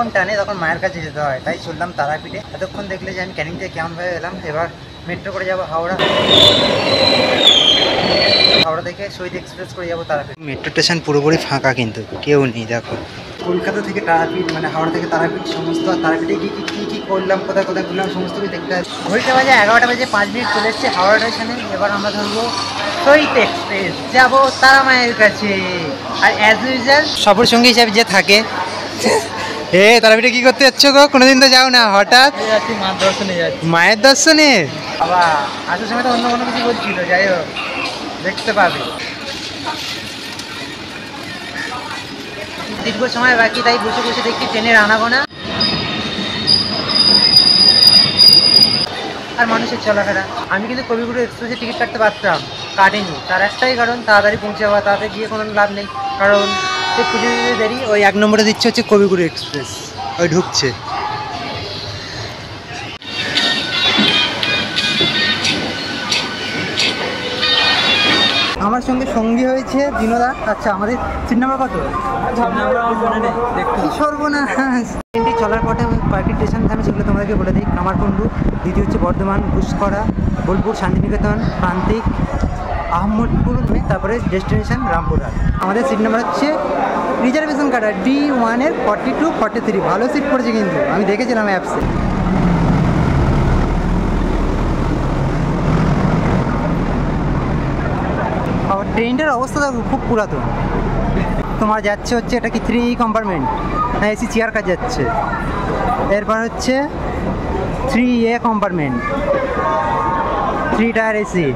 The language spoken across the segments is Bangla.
যখন টানে তখন মায়ের কাছে যেতে হয়, তাই চললাম তারাপীঠে। এতক্ষণ দেখলে যে আমি ক্যানিং থেকে কেমন হয়ে এলাম। এবার মেট্রো করে যাবো হাওড়া, হাওড়া থেকে শহীদ এক্সপ্রেস করে যাবো তারাপীঠ। মেট্রো স্টেশন পুরোপুরি ফাঁকা, কিন্তু কেউ নেই। দেখো কলকাতা থেকে তারাপীঠ মানে হাওড়া থেকে তারাপীঠ সমস্ত, তারাপীঠে কী কী করলাম, কোথায় কোথায় ঘুরলাম সমস্ত কিছু দেখতে পাচ্ছি। ঘড়িতে বাজে 11টা বেজে 5 মিনিট, চলে এসছে হাওড়া স্টেশনে। এবার আমরা ধরবো শহীদ এক্সপ্রেস, যাবো তারা মায়ের কাছে। আর অ্যাজ ইউজুয়াল সফর সঙ্গী হিসাবে যে থাকে, তারাপীঠে কি করতে যাচ্ছ গো? কোনোদিন তো যাও না, হঠাৎ মায়ের দর্শনে যাচ্ছি। মায়ের দর্শনে? বাবা আসার সময় তো অন্য কোনো কিছু বলছিল, যাই হোক দেখতে পাবে। দীর্ঘ সময় বাকি, তাই বসে বসে দেখি ট্রেনের আনাগোনা আর মানুষের চলাফেরা। আমি কিন্তু কবিগুরু এক্সপ্রেসে টিকিট কাটতে পারতাম, কাটেনি। তার একটাই কারণ, তাড়াতাড়ি পৌঁছে যাওয়া। তাড়াতাড়ি গিয়ে কোনো লাভ নেই, কারণ সে পুজো দিতে দেরি। ওই 1 নম্বরে দিচ্ছে হচ্ছে কবিগুরু এক্সপ্রেস, ওই ঢুকছে। আমার সঙ্গে সঙ্গী হয়েছে বিনোদা। আচ্ছা, আমাদের সিট নাম্বার কত? সর্বনাশ। ট্রেনটি চলার পথে আমি কয়েকটি স্টেশন থামে, সেগুলো তোমাদেরকে বলে দিই। কামারকুণ্ডু, দ্বিতীয় হচ্ছে বর্ধমান, ঘুষকরা, বোলপুর, শান্তিনিকেতন, প্রান্তিক, আহমদপুর, তারপরে ডেস্টিনেশন রামপুরহাট। আমাদের সিট নাম্বার হচ্ছে রিজার্ভেশন কাটা D1-এর 42, 43। ভালো সিট পড়েছে কিন্তু, আমি দেখেছিলাম অ্যাপসে। ট্রেনটার অবস্থা দেখো, খুব পুরাতন। তোমার যাচ্ছে হচ্ছে এটা কি 3 কম্পার্টমেন্ট, না এসি চেয়ার কাজ যাচ্ছে। এরপর হচ্ছে 3A কম্পার্টমেন্ট, 3 টায়ার এসি।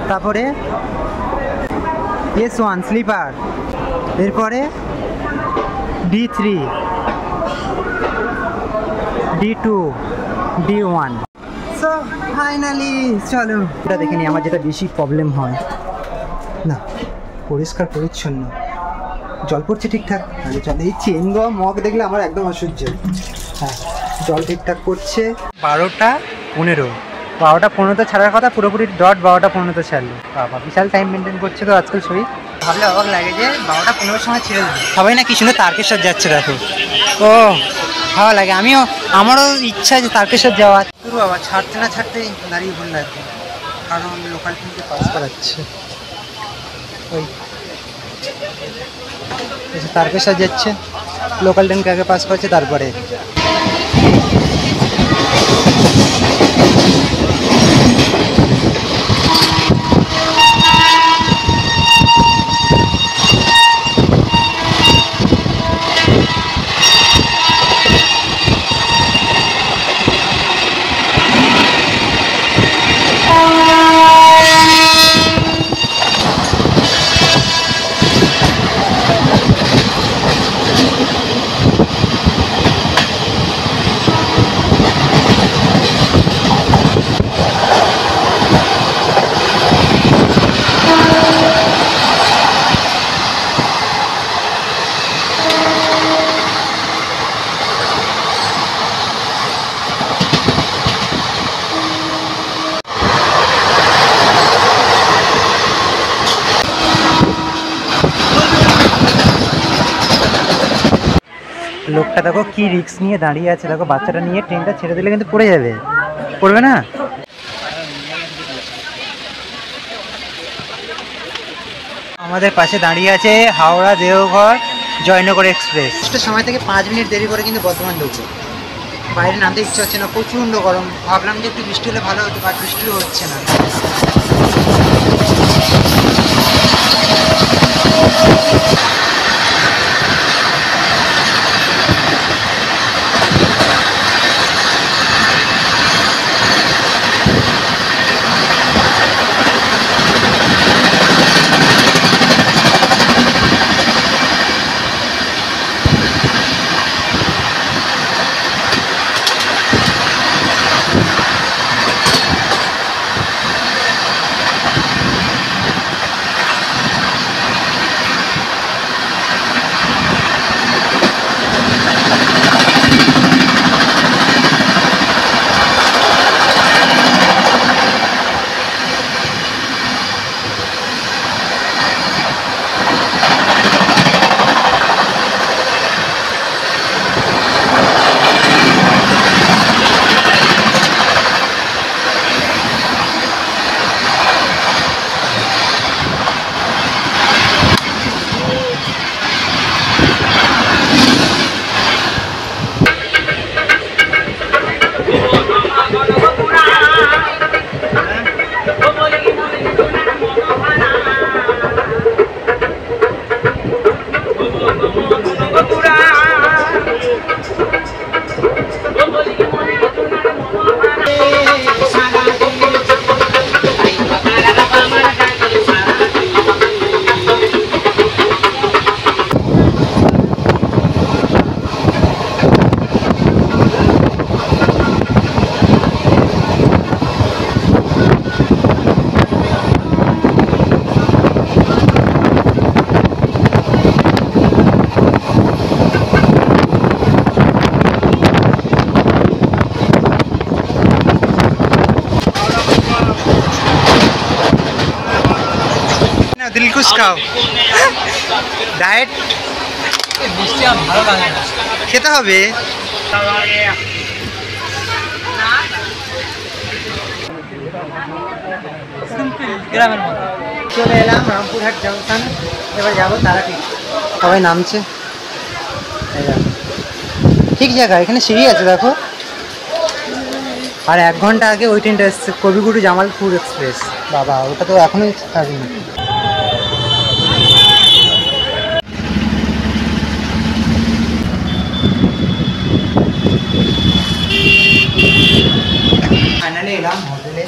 তারপরে S1 স্লিপার। এরপরে D3, D2, D1। So finally চলো এটা দেখে নিই। আমার যেটা বেশি প্রবলেম হয় না, পরিষ্কার পরিচ্ছন্ন, জল পড়ছে ঠিকঠাক। আগে চল, এই চেন দেওয়া মগ দেখলে আমার একদম অসহ্য। হ্যাঁ, জল ঠিকঠাক পড়ছে। 12টা 15, 12টা 15 ছাড়ার কথা, পুরোপুরি ডট 12টা 15 ছাড়লো। বাবা বিশাল টাইম মেনটেন করছে তো আজকাল শরীর। ভাবলে অবাক লাগে যে 12টা 15 সময় ছেড়ে দেবে। সবাই না কি সুন্দর তারকেশ্বর যাচ্ছে, দেখো। ও ভালো লাগে, আমারও ইচ্ছা যে তারকেশ্বর যাওয়ার। তোর বাবা ছাড়তে না ছাড়তেই দাঁড়িয়ে ভুল লাগবে, কারণ লোকাল ট্রেনকে পাস করাচ্ছে। ওই তারকেশ্বর যাচ্ছে, লোকাল ট্রেনকে আগে পাস করছে, তারপরে লোকটা দেখো কি রিস্ক নিয়ে দাঁড়িয়ে আছে। দেখো বাচ্চাটা নিয়ে ট্রেনটা ছেড়ে দিলে কিন্তু পড়ে যাবে, পড়বে না? আমাদের পাশে দাঁড়িয়ে আছে হাওড়া দেওঘর জয়নগর এক্সপ্রেস। সময় থেকে 5 মিনিট দেরি করে কিন্তু বর্ধমান ঢুকছে। বাইরে নামতে ইচ্ছে হচ্ছে না, প্রচণ্ড গরম। ভাবলাম যে একটু বৃষ্টি হলে ভালো হতো, বাট বৃষ্টিও হচ্ছে না। দিলকুশ খাও। ডায়েট মিষ্টি আমার ভালো লাগে না। খেতে হবে। গ্রামের মতো। চলে এলাম রামপুরহাট জংশন, এবার যাবো তারাপীঠ। সবাই নামছে, এই দেখো। ঠিক জায়গা, এখানে সিঁড়ি আছে দেখো। আর 1 ঘন্টা আগে ওই ট্রেনটা এসছে, কবিগুরু জামালপুর এক্সপ্রেস। বাবা, ওটা তো এখনই ছাড়েনি। ফাইনালি এলাম হোটেলে,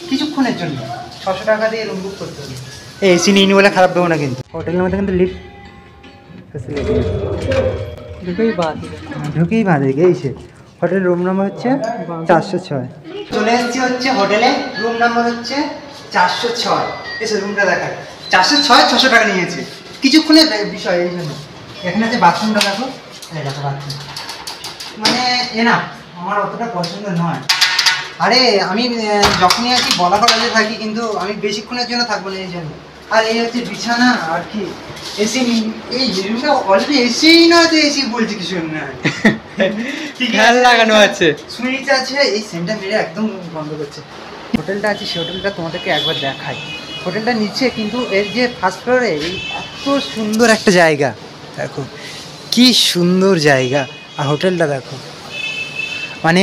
কিছুক্ষণের জন্য 600 টাকা দিয়ে রুম বুক করতে হবে। এই এসি নিয়ে বলে খারাপ দেবো না কিন্তু। হোটেলের মধ্যে কিন্তু লিফট ফেসিলিটি ঢুকেই বাঁধে গেছে। হোটেলের রুম নাম্বার হচ্ছে 406। চলে এসেছি হচ্ছে হোটেলে, রুম নাম্বার হচ্ছে 406। এসে রুমটা দেখা, 406 600 টাকা নিয়েছে, কিছুক্ষণের বিষয়। এই জন্য এখানে আছে বাথরুমটা দেখো, এই দেখো বাথরুম, মানে না আমার অতটা পছন্দ নয়। আরে আমি যখনই আছি বলা কলেজে থাকি, কিন্তু আমি বেশিক্ষণের জন্য থাকবো না এই জন্য। আর এই হচ্ছে বিছানা, আর কি এসি। এই রুমটা অলরেডি এসিই নয় তো, এসি বলছি কিছু না, ফ্যান লাগানো আছে, সুইচ আছে। এই সেন্টটা মেরে একদম বন্ধ করছে। হোটেলটা আছে, সেই হোটেলটা তোমাদেরকে একবার দেখাই। হোটেলটা নিচে, কিন্তু এর যে ফার্স্ট ফ্লোরে এই এত সুন্দর একটা জায়গা দেখো, কি সুন্দর জায়গা। আর হোটেলটা দেখো, মানে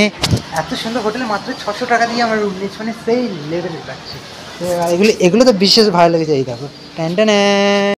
এত সুন্দর হোটেলে মাত্র 600 টাকা দিয়ে আমার রুম নিচ্ছি, মানে সেই লেভেলে রাখছি। এগুলো তো বিশেষ ভালো লেগেছে। এই দেখো, ট্যান ট্যান।